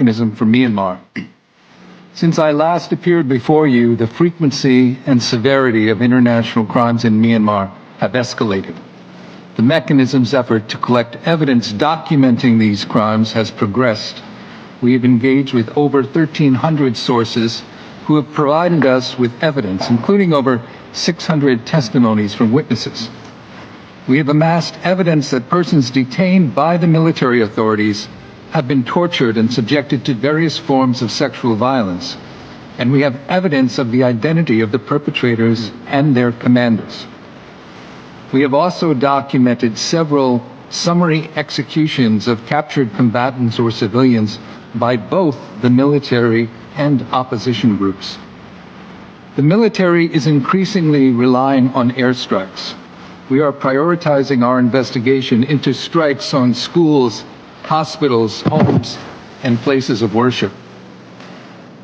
mechanism for Myanmar. Since I last appeared before you, the frequency and severity of international crimes in Myanmar have escalated. The mechanism's effort to collect evidence documenting these crimes has progressed. We have engaged with over 1,300 sources who have provided us with evidence, including over 600 testimonies from witnesses. We have amassed evidence that persons detained by the military authorities have been tortured and subjected to various forms of sexual violence, and we have evidence of the identity of the perpetrators and their commanders. We have also documented several summary executions of captured combatants or civilians by both the military and opposition groups. The military is increasingly relying on airstrikes. We are prioritizing our investigation into strikes on schools, hospitals, homes, and places of worship.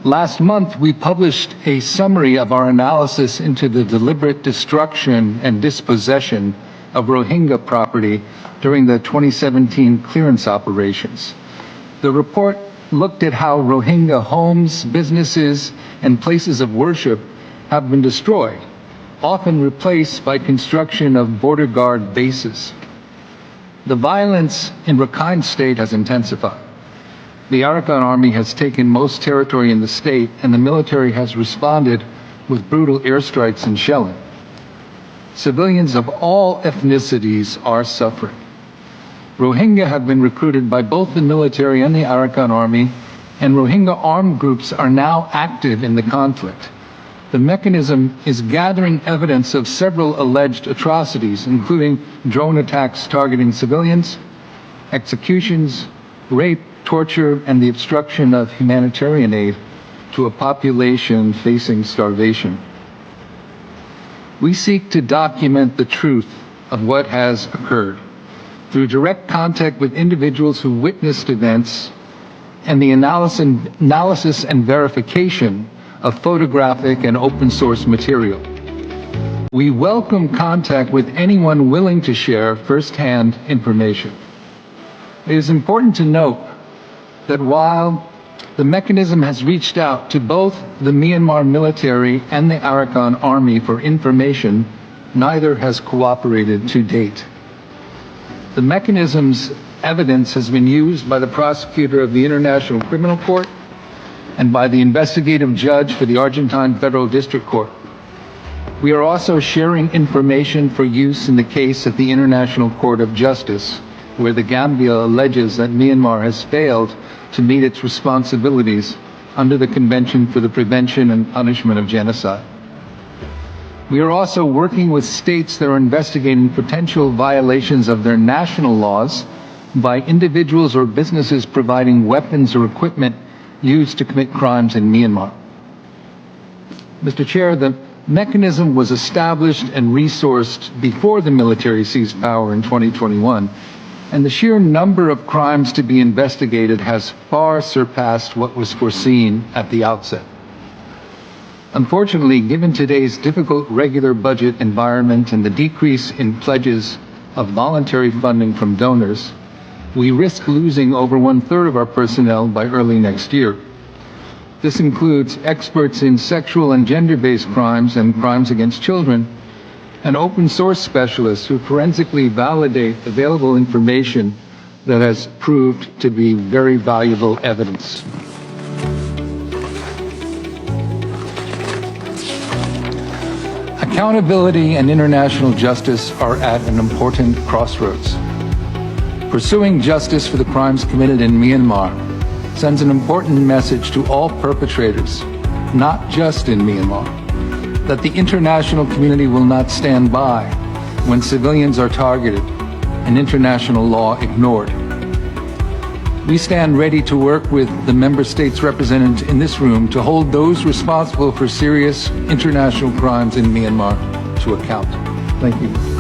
Last month, we published a summary of our analysis into the deliberate destruction and dispossession of Rohingya property during the 2017 clearance operations. The report looked at how Rohingya homes, businesses, and places of worship have been destroyed, often replaced by construction of border guard bases. The violence in Rakhine State has intensified. The Arakan Army has taken most territory in the state, and the military has responded with brutal airstrikes and shelling. Civilians of all ethnicities are suffering. Rohingya have been recruited by both the military and the Arakan Army, and Rohingya armed groups are now active in the conflict. The mechanism is gathering evidence of several alleged atrocities, including drone attacks targeting civilians, executions, rape, torture, and the obstruction of humanitarian aid to a population facing starvation. We seek to document the truth of what has occurred through direct contact with individuals who witnessed events and the analysis and verification of photographic and open source material. We welcome contact with anyone willing to share first-hand information. It is important to note that while the mechanism has reached out to both the Myanmar military and the Arakan Army for information, neither has cooperated to date. The mechanism's evidence has been used by the prosecutor of the International Criminal Court and by the investigative judge for the Argentine Federal District Court. We are also sharing information for use in the case at the International Court of Justice, where the Gambia alleges that Myanmar has failed to meet its responsibilities under the Convention for the Prevention and Punishment of Genocide. We are also working with states that are investigating potential violations of their national laws by individuals or businesses providing weapons or equipment used to commit crimes in Myanmar. Mr. Chair, the mechanism was established and resourced before the military seized power in 2021, and the sheer number of crimes to be investigated has far surpassed what was foreseen at the outset. Unfortunately, given today's difficult regular budget environment and the decrease in pledges of voluntary funding from donors, we risk losing over 1/3 of our personnel by early next year. This includes experts in sexual and gender-based crimes and crimes against children, and open source specialists who forensically validate available information that has proved to be very valuable evidence. Accountability and international justice are at an important crossroads. Pursuing justice for the crimes committed in Myanmar sends an important message to all perpetrators, not just in Myanmar, that the international community will not stand by when civilians are targeted and international law ignored. We stand ready to work with the member states represented in this room to hold those responsible for serious international crimes in Myanmar to account. Thank you.